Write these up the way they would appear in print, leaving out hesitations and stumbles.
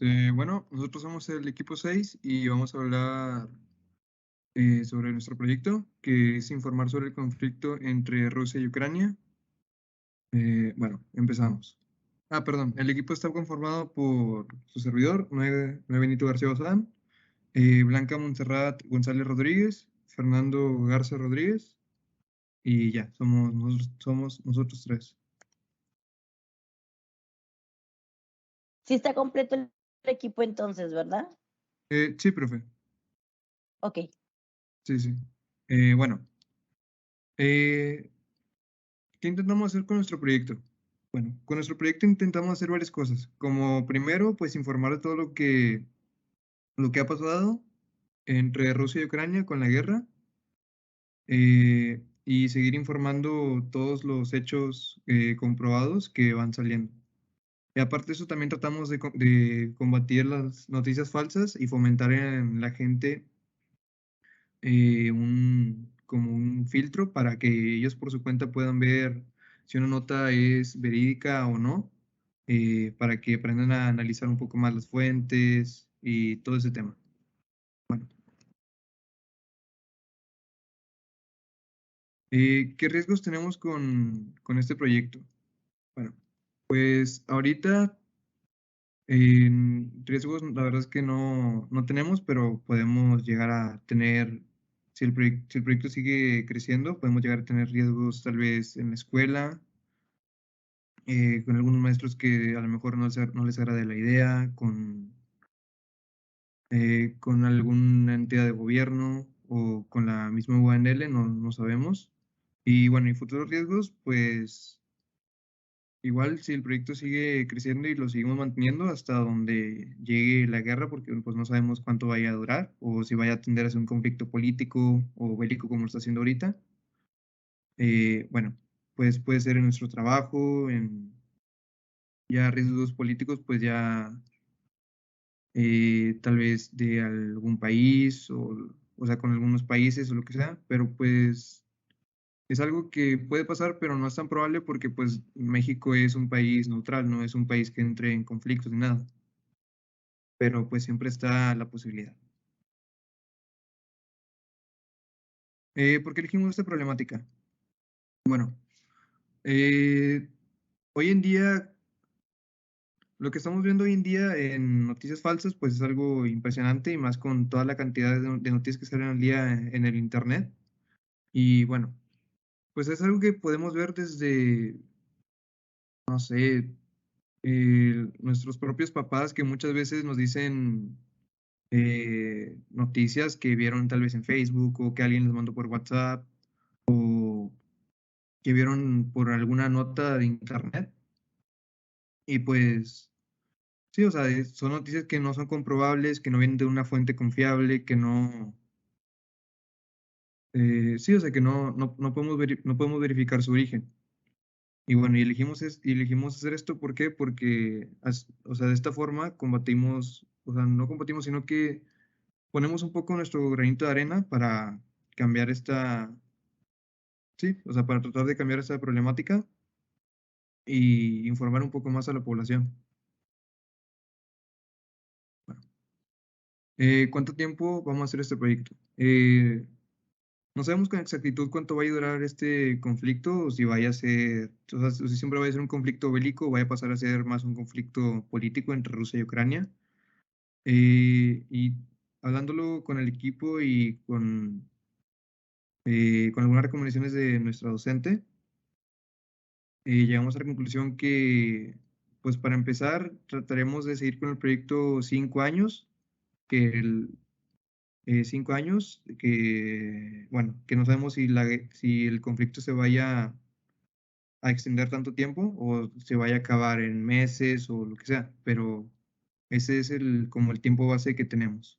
Bueno, nosotros somos el equipo 6 y vamos a hablar sobre nuestro proyecto, que es informar sobre el conflicto entre Rusia y Ucrania. Bueno, empezamos. Perdón, el equipo está conformado por su servidor, Noé Benito García Bazán, Blanca Montserrat González Rodríguez, Fernando Garza Rodríguez, y ya, somos nosotros tres. Sí está completo el equipo entonces, ¿verdad? Sí, profe, Ok. sí, sí. Bueno, eh, ¿qué intentamos hacer con nuestro proyecto? Bueno, con nuestro proyecto intentamos hacer varias cosas, como primero, pues informar de todo lo que ha pasado entre Rusia y Ucrania con la guerra, y seguir informando todos los hechos comprobados que van saliendo. Y aparte de eso, también tratamos de combatir las noticias falsas y fomentar en la gente como un filtro para que ellos por su cuenta puedan ver si una nota es verídica o no, para que aprendan a analizar un poco más las fuentes y todo ese tema. Bueno, ¿qué riesgos tenemos con este proyecto? Bueno, pues ahorita riesgos la verdad es que no tenemos, pero podemos llegar a tener, si el proyecto sigue creciendo, podemos llegar a tener riesgos tal vez en la escuela, con algunos maestros que a lo mejor no les agrade la idea, con alguna entidad de gobierno o con la misma UANL, no sabemos. Y bueno, y futuros riesgos, pues igual si el proyecto sigue creciendo y lo seguimos manteniendo hasta donde llegue la guerra, porque pues no sabemos cuánto vaya a durar o si vaya a tender a ser un conflicto político o bélico como lo está haciendo ahorita. Bueno, pues puede ser en nuestro trabajo, en ya riesgos políticos, pues ya tal vez de algún país o sea, con algunos países o lo que sea, pero pues es algo que puede pasar, pero no es tan probable porque pues México es un país neutral, no es un país que entre en conflictos ni nada, pero pues siempre está la posibilidad. ¿Por qué elegimos esta problemática? Bueno, eh, hoy en día, lo que estamos viendo hoy en día en noticias falsas, pues es algo impresionante y más con toda la cantidad de noticias que salen al día en el Internet. Y bueno, pues es algo que podemos ver desde, no sé, nuestros propios papás que muchas veces nos dicen noticias que vieron tal vez en Facebook o que alguien les mandó por WhatsApp o que vieron por alguna nota de internet. Y pues sí, o sea, son noticias que no son comprobables, que no vienen de una fuente confiable, que no, sí, o sea, que no podemos verificar su origen. Y bueno, y elegimos hacer esto, ¿por qué? Porque, o sea, de esta forma combatimos, o sea, no combatimos, sino que ponemos un poco nuestro granito de arena para cambiar sí, o sea, para tratar de cambiar esta problemática y informar un poco más a la población. Bueno, ¿cuánto tiempo vamos a hacer este proyecto? No sabemos con exactitud cuánto vaya a durar este conflicto, o si vaya a ser, o sea, si siempre vaya a ser un conflicto bélico, o vaya a pasar a ser más un conflicto político entre Rusia y Ucrania. Y hablándolo con el equipo y con algunas recomendaciones de nuestra docente, llegamos a la conclusión que, pues para empezar, trataremos de seguir con el proyecto 5 años, que 5 años, que, bueno, que no sabemos si el conflicto se vaya a extender tanto tiempo o se vaya a acabar en meses o lo que sea, pero ese es como el tiempo base que tenemos.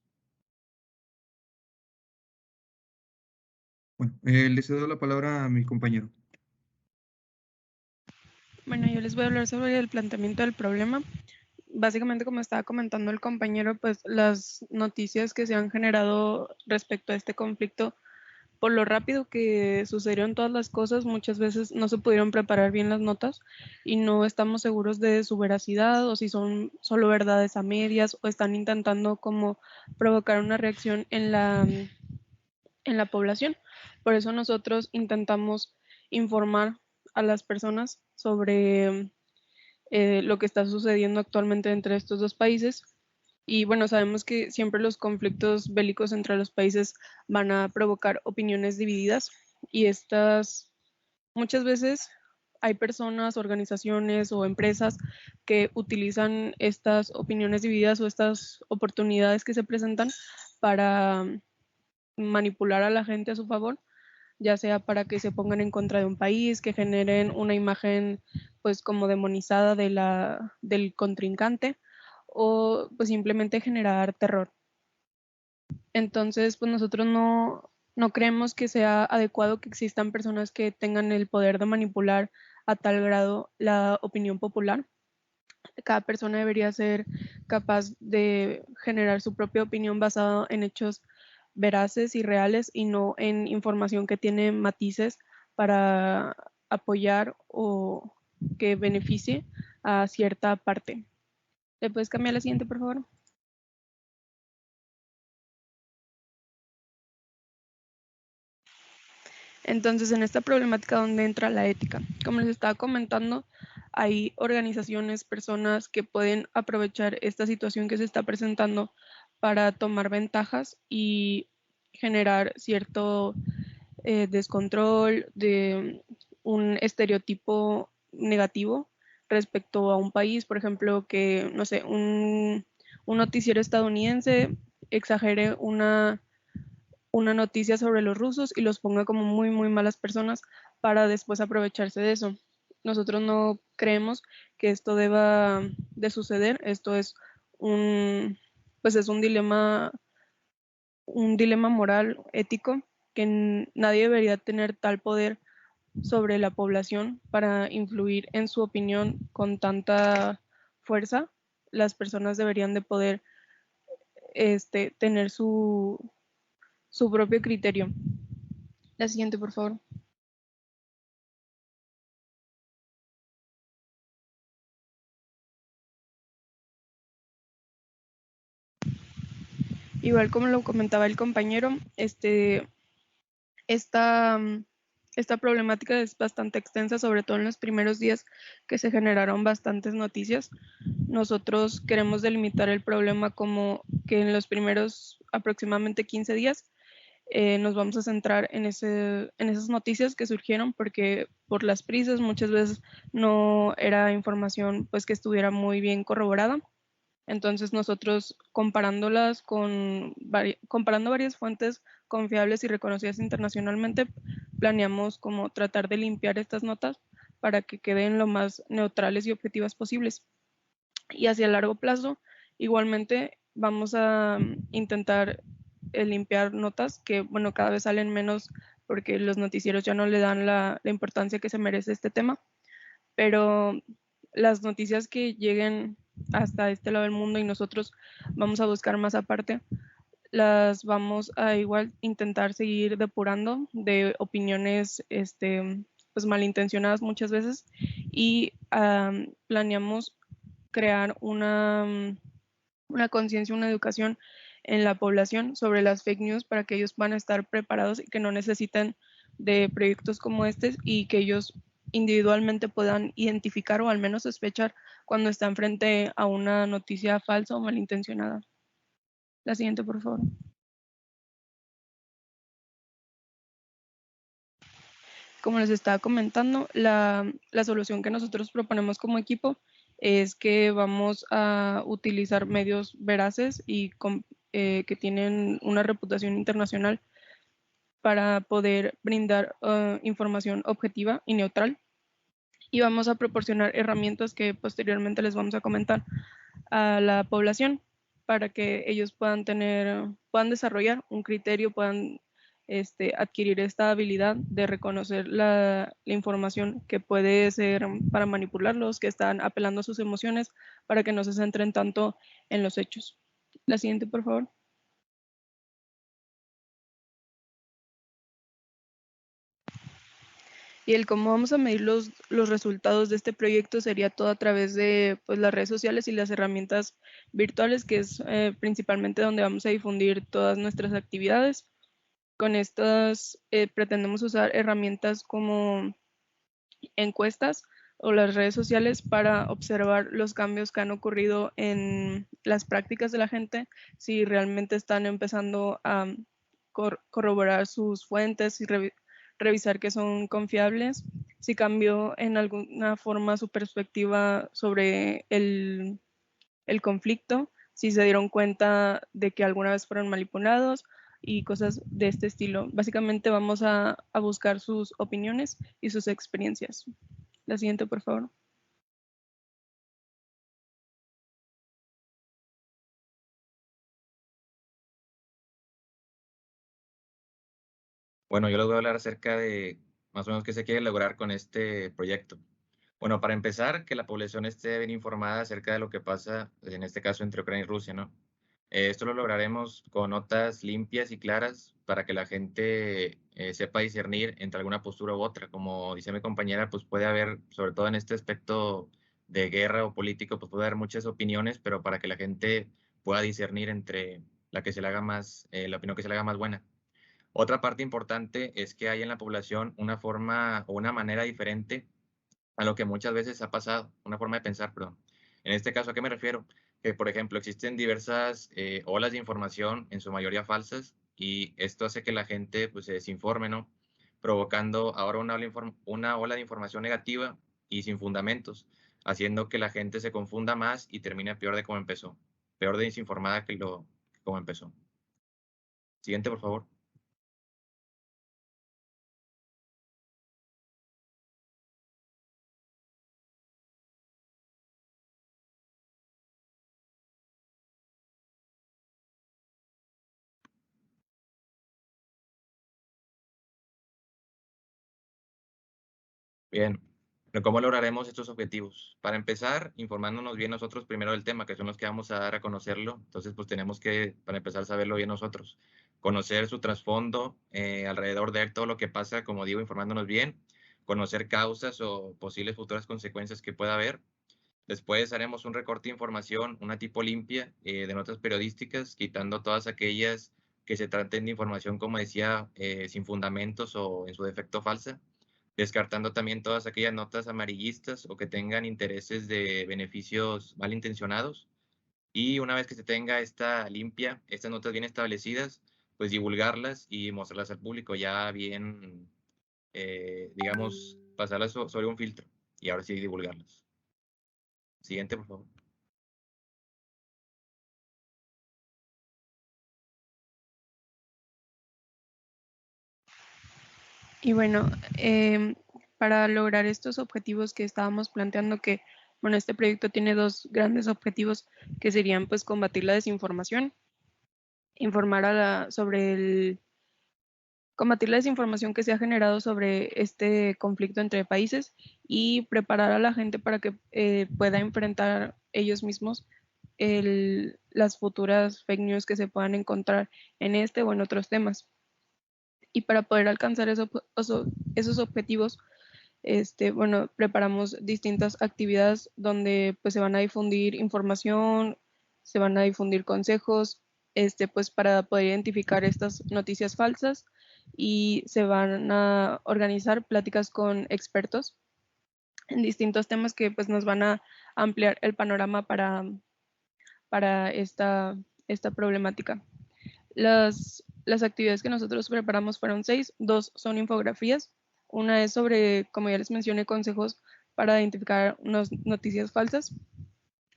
Bueno, le cedo la palabra a mi compañero. Bueno, yo les voy a hablar sobre el planteamiento del problema. Básicamente, como estaba comentando el compañero, pues las noticias que se han generado respecto a este conflicto por lo rápido que sucedieron todas las cosas, muchas veces no se pudieron preparar bien las notas y no estamos seguros de su veracidad o si son solo verdades a medias o están intentando como provocar una reacción en la población. Por eso nosotros intentamos informar a las personas sobre lo que está sucediendo actualmente entre estos dos países. Y bueno, sabemos que siempre los conflictos bélicos entre los países van a provocar opiniones divididas y estas muchas veces hay personas, organizaciones o empresas que utilizan estas opiniones divididas o estas oportunidades que se presentan para manipular a la gente a su favor, ya sea para que se pongan en contra de un país, que generen una imagen pues como demonizada del contrincante o pues simplemente generar terror. Entonces, pues nosotros no creemos que sea adecuado que existan personas que tengan el poder de manipular a tal grado la opinión popular. Cada persona debería ser capaz de generar su propia opinión basada en hechos veraces y reales y no en información que tiene matices para apoyar o que beneficie a cierta parte. ¿Le puedes cambiar la siguiente, por favor? Entonces, en esta problemática, ¿dónde entra la ética? Como les estaba comentando, hay organizaciones, personas que pueden aprovechar esta situación que se está presentando para tomar ventajas y generar cierto descontrol de un estereotipo negativo respecto a un país, por ejemplo, que, no sé, un noticiero estadounidense exagere una noticia sobre los rusos y los ponga como muy, muy malas personas para después aprovecharse de eso. Nosotros no creemos que esto deba de suceder. Esto es pues es un dilema moral, ético, que nadie debería tener tal poder sobre la población para influir en su opinión con tanta fuerza. Las personas deberían de poder tener su propio criterio. La siguiente, por favor. Igual como lo comentaba el compañero, esta, esta problemática es bastante extensa, sobre todo en los primeros días que se generaron bastantes noticias. Nosotros queremos delimitar el problema como que en los primeros aproximadamente 15 días nos vamos a centrar en esas noticias que surgieron porque por las prisas muchas veces no era información pues que estuviera muy bien corroborada. Entonces nosotros comparando varias fuentes confiables y reconocidas internacionalmente, planeamos como tratar de limpiar estas notas para que queden lo más neutrales y objetivas posibles. Y hacia largo plazo, igualmente vamos a intentar limpiar notas que, bueno, cada vez salen menos porque los noticieros ya no le dan la importancia que se merece este tema, pero las noticias que lleguen hasta este lado del mundo y nosotros vamos a buscar más aparte, las vamos a igual intentar seguir depurando de opiniones pues malintencionadas muchas veces y planeamos crear una conciencia, una educación en la población sobre las fake news para que ellos van a estar preparados y que no necesiten de proyectos como este y que ellos individualmente puedan identificar o al menos sospechar cuando están frente a una noticia falsa o malintencionada. La siguiente, por favor. Como les estaba comentando, la solución que nosotros proponemos como equipo es que vamos a utilizar medios veraces y que tienen una reputación internacional para poder brindar información objetiva y neutral. Y vamos a proporcionar herramientas que posteriormente les vamos a comentar a la población para que ellos puedan desarrollar un criterio, puedan adquirir esta habilidad de reconocer la información que puede ser para manipularlos, que están apelando a sus emociones, para que no se centren tanto en los hechos. La siguiente, por favor. Y el cómo vamos a medir los resultados de este proyecto sería todo a través de pues, las redes sociales y las herramientas virtuales, que es principalmente donde vamos a difundir todas nuestras actividades. Con estas pretendemos usar herramientas como encuestas o las redes sociales para observar los cambios que han ocurrido en las prácticas de la gente, si realmente están empezando a corroborar sus fuentes y revisar que son confiables, si cambió en alguna forma su perspectiva sobre el conflicto, si se dieron cuenta de que alguna vez fueron manipulados y cosas de este estilo. Básicamente vamos a buscar sus opiniones y sus experiencias. La siguiente, por favor. Bueno, yo les voy a hablar acerca de más o menos qué se quiere lograr con este proyecto. Bueno, para empezar, que la población esté bien informada acerca de lo que pasa, en este caso, entre Ucrania y Rusia, ¿no? Esto lo lograremos con notas limpias y claras para que la gente sepa discernir entre alguna postura u otra. Como dice mi compañera, pues puede haber, sobre todo en este aspecto de guerra o político, pues puede haber muchas opiniones, pero para que la gente pueda discernir entre la que se le haga más, la opinión que se le haga más buena. Otra parte importante es que hay en la población una forma o una manera diferente a lo que muchas veces ha pasado, una forma de pensar, perdón. En este caso, ¿a qué me refiero? Que, por ejemplo, existen diversas olas de información, en su mayoría falsas, y esto hace que la gente pues, se desinforme, ¿no? Provocando ahora una ola de información negativa y sin fundamentos, haciendo que la gente se confunda más y termine peor de cómo empezó, peor de desinformada que como empezó. Siguiente, por favor. Bien, pero ¿cómo lograremos estos objetivos? Para empezar, informándonos bien nosotros primero del tema, que son los que vamos a dar a conocerlo. Entonces, pues tenemos que, para empezar, saberlo bien nosotros. Conocer su trasfondo, alrededor de todo lo que pasa, como digo, informándonos bien. Conocer causas o posibles futuras consecuencias que pueda haber. Después haremos un recorte de información, una tipo limpia de notas periodísticas, quitando todas aquellas que se traten de información, como decía, sin fundamentos o en su defecto falsa, descartando también todas aquellas notas amarillistas o que tengan intereses de beneficios malintencionados. Y una vez que se tenga esta limpia, estas notas bien establecidas, pues divulgarlas y mostrarlas al público ya bien, digamos, pasarlas sobre un filtro y ahora sí divulgarlas. Siguiente, por favor. Y bueno, para lograr estos objetivos que estábamos planteando, que bueno, este proyecto tiene dos grandes objetivos que serían pues combatir la desinformación, informar combatir la desinformación que se ha generado sobre este conflicto entre países y preparar a la gente para que pueda enfrentar ellos mismos las futuras fake news que se puedan encontrar en este o en otros temas. Y para poder alcanzar esos objetivos, bueno, preparamos distintas actividades donde pues se van a difundir información, se van a difundir consejos, pues para poder identificar estas noticias falsas, y se van a organizar pláticas con expertos en distintos temas que pues nos van a ampliar el panorama para esta problemática. Las actividades que nosotros preparamos fueron 6, 2 son infografías. Una es sobre, como ya les mencioné, consejos para identificar unas noticias falsas.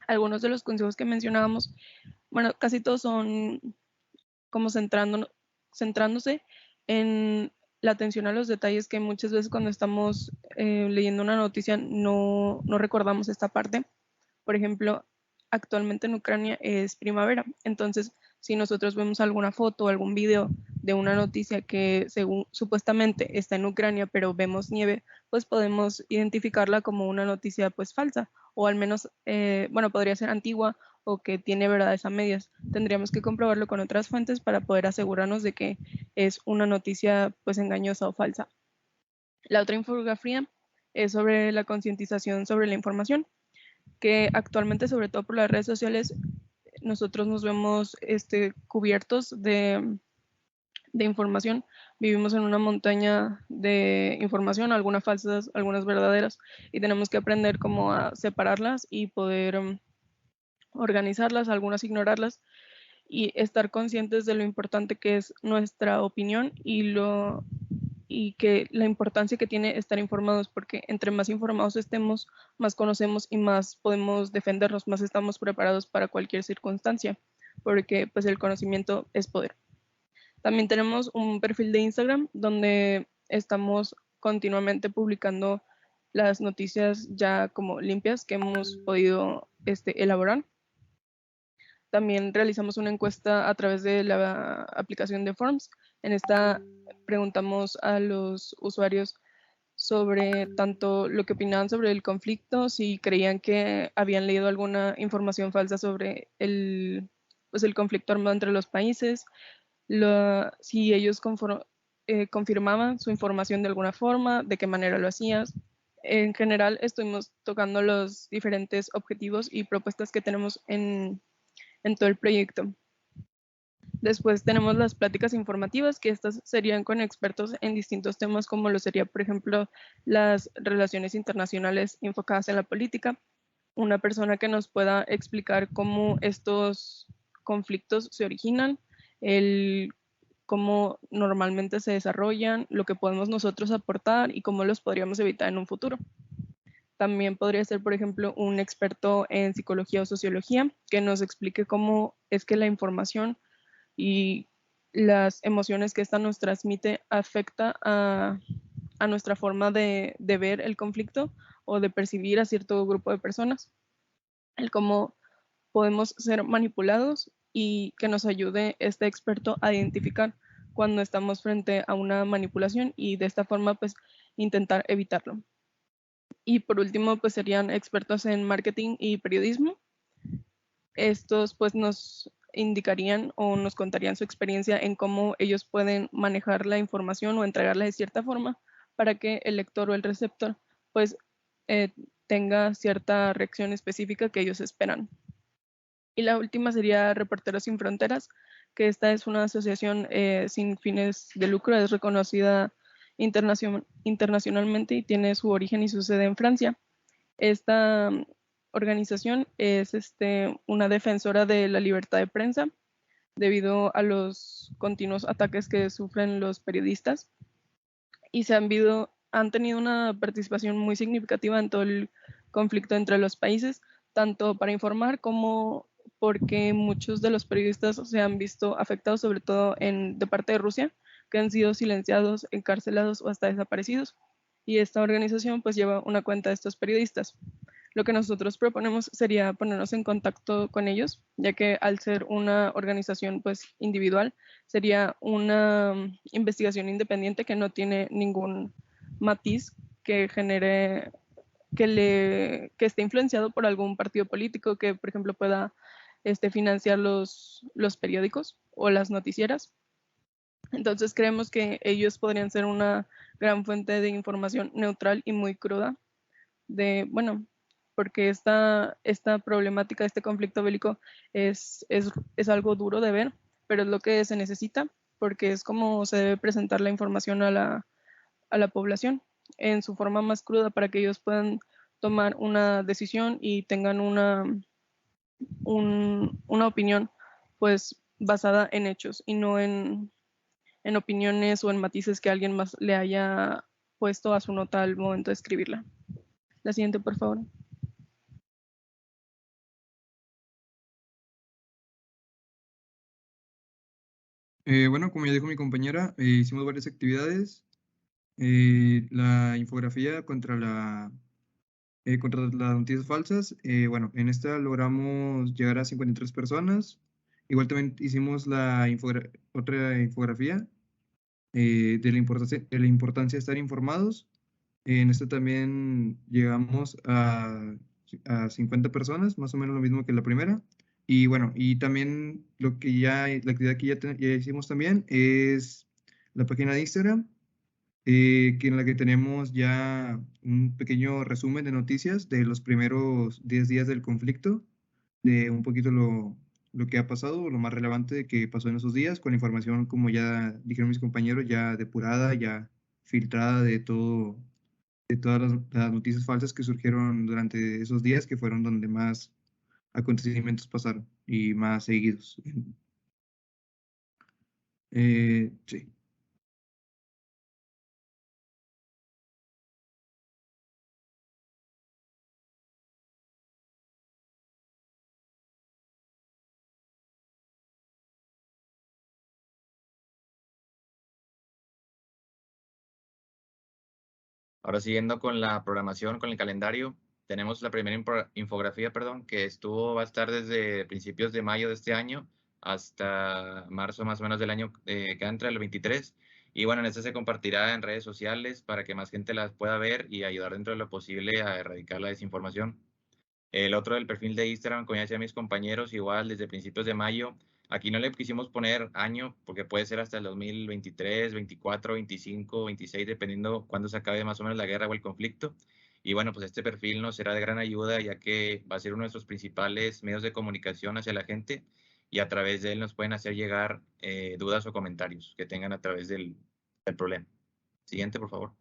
Algunos de los consejos que mencionábamos, bueno, casi todos son como centrándose en la atención a los detalles, que muchas veces cuando estamos leyendo una noticia no recordamos esta parte. Por ejemplo, actualmente en Ucrania es primavera, entonces si nosotros vemos alguna foto o algún video de una noticia que según supuestamente está en Ucrania, pero vemos nieve, pues podemos identificarla como una noticia pues falsa, o al menos, bueno, podría ser antigua o que tiene verdades a medias. Tendríamos que comprobarlo con otras fuentes para poder asegurarnos de que es una noticia pues engañosa o falsa. La otra infografía es sobre la concientización sobre la información, que actualmente, sobre todo por las redes sociales, nosotros nos vemos cubiertos de información. Vivimos en una montaña de información, algunas falsas, algunas verdaderas, y tenemos que aprender cómo a separarlas y poder organizarlas, algunas ignorarlas, y estar conscientes de lo importante que es nuestra opinión y que la importancia que tiene estar informados, porque entre más informados estemos, más conocemos y más podemos defendernos, más estamos preparados para cualquier circunstancia, porque pues el conocimiento es poder. También tenemos un perfil de Instagram donde estamos continuamente publicando las noticias ya como limpias que hemos podido elaborar. También realizamos una encuesta a través de la aplicación de Forms. En esta preguntamos a los usuarios sobre tanto lo que opinaban sobre el conflicto, si creían que habían leído alguna información falsa sobre el conflicto armado entre los países, si ellos confirmaban su información de alguna forma, de qué manera lo hacían. En general, estuvimos tocando los diferentes objetivos y propuestas que tenemos en todo el proyecto. Después tenemos las pláticas informativas, que estas serían con expertos en distintos temas, como lo sería, por ejemplo, las relaciones internacionales enfocadas en la política. Una persona que nos pueda explicar cómo estos conflictos se originan, cómo normalmente se desarrollan, lo que podemos nosotros aportar y cómo los podríamos evitar en un futuro. También podría ser, por ejemplo, un experto en psicología o sociología que nos explique cómo es que la información y las emociones que esta nos transmite afecta a nuestra forma de ver el conflicto o de percibir a cierto grupo de personas. El cómo podemos ser manipulados y que nos ayude este experto a identificar cuando estamos frente a una manipulación y de esta forma pues intentar evitarlo. Y por último, pues serían expertos en marketing y periodismo. Estos pues nos indicarían o nos contarían su experiencia en cómo ellos pueden manejar la información o entregarla de cierta forma para que el lector o el receptor pues tenga cierta reacción específica que ellos esperan. Y la última sería Reporteros Sin Fronteras, que esta es una asociación sin fines de lucro, es reconocida internacionalmente y tiene su origen y su sede en Francia. Esta organización es una defensora de la libertad de prensa debido a los continuos ataques que sufren los periodistas y han tenido una participación muy significativa en todo el conflicto entre los países, tanto para informar como porque muchos de los periodistas se han visto afectados, sobre todo de parte de Rusia, que han sido silenciados, encarcelados o hasta desaparecidos. Y esta organización pues lleva una cuenta de estos periodistas. Lo que nosotros proponemos sería ponernos en contacto con ellos, ya que al ser una organización pues individual, sería una investigación independiente que no tiene ningún matiz que genere, que esté influenciado por algún partido político que, por ejemplo, pueda financiar los periódicos o las noticieras. Entonces creemos que ellos podrían ser una gran fuente de información neutral y muy cruda porque esta problemática, este conflicto bélico es algo duro de ver, pero es lo que se necesita, porque es como se debe presentar la información a la población en su forma más cruda para que ellos puedan tomar una decisión y tengan una opinión pues basada en hechos y no en opiniones o en matices que alguien más le haya puesto a su nota al momento de escribirla. La siguiente, por favor. Bueno, como ya dijo mi compañera, hicimos varias actividades. La infografía contra las noticias falsas. Bueno, en esta logramos llegar a 53 personas. Igual también hicimos otra infografía de la importancia de estar informados. En esta también llegamos a 50 personas, más o menos lo mismo que la primera. Y bueno, y también la actividad que ya hicimos también es la página de Instagram. en la que tenemos ya un pequeño resumen de noticias de los primeros 10 días del conflicto, de un poquito lo que ha pasado, lo más relevante que pasó en esos días, con información, como ya dijeron mis compañeros, ya depurada, ya filtrada de todo, de todas las noticias falsas que surgieron durante esos días, que fueron donde más acontecimientos pasaron y más seguidos. Sí. Ahora siguiendo con la programación, con el calendario, tenemos la primera infografía, perdón, va a estar desde principios de mayo de este año hasta marzo más o menos del año que entra, el 23. Y bueno, en esta se compartirá en redes sociales para que más gente las pueda ver y ayudar dentro de lo posible a erradicar la desinformación. El otro del perfil de Instagram, como ya decía mis compañeros, igual desde principios de mayo. Aquí no le quisimos poner año porque puede ser hasta el 2023, 24, 25, 26, dependiendo cuándo se acabe más o menos la guerra o el conflicto. Y bueno, pues este perfil nos será de gran ayuda ya que va a ser uno de nuestros principales medios de comunicación hacia la gente y a través de él nos pueden hacer llegar dudas o comentarios que tengan a través del problema. Siguiente, por favor.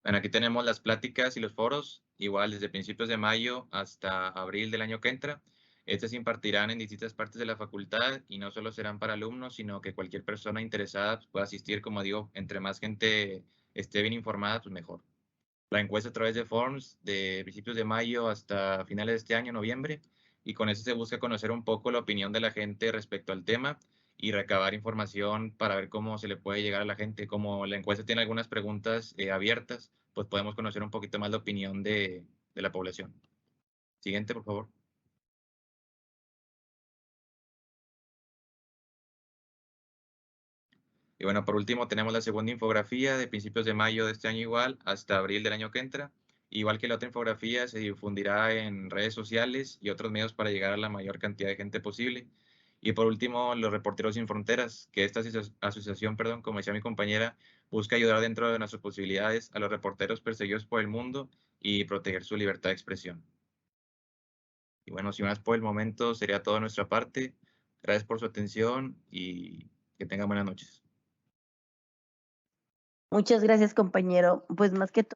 Bueno, aquí tenemos las pláticas y los foros, igual desde principios de mayo hasta abril del año que entra. Estas se impartirán en distintas partes de la facultad y no solo serán para alumnos, sino que cualquier persona interesada pueda asistir. Como digo, entre más gente esté bien informada, pues mejor. La encuesta a través de Forms de principios de mayo hasta finales de este año, noviembre, y con eso se busca conocer un poco la opinión de la gente respecto al tema y recabar información para ver cómo se le puede llegar a la gente. Como la encuesta tiene algunas preguntas abiertas, pues podemos conocer un poquito más la opinión de la población. Siguiente, por favor. Y bueno, por último tenemos la segunda infografía de principios de mayo de este año igual hasta abril del año que entra. Igual que la otra infografía se difundirá en redes sociales y otros medios para llegar a la mayor cantidad de gente posible. Y por último, los Reporteros Sin Fronteras, que esta asociación, perdón, como decía mi compañera, busca ayudar dentro de nuestras posibilidades a los reporteros perseguidos por el mundo y proteger su libertad de expresión. Y bueno, sin más por el momento, sería todo de nuestra parte. Gracias por su atención y que tengan buenas noches. Muchas gracias, compañero. Pues más que todo.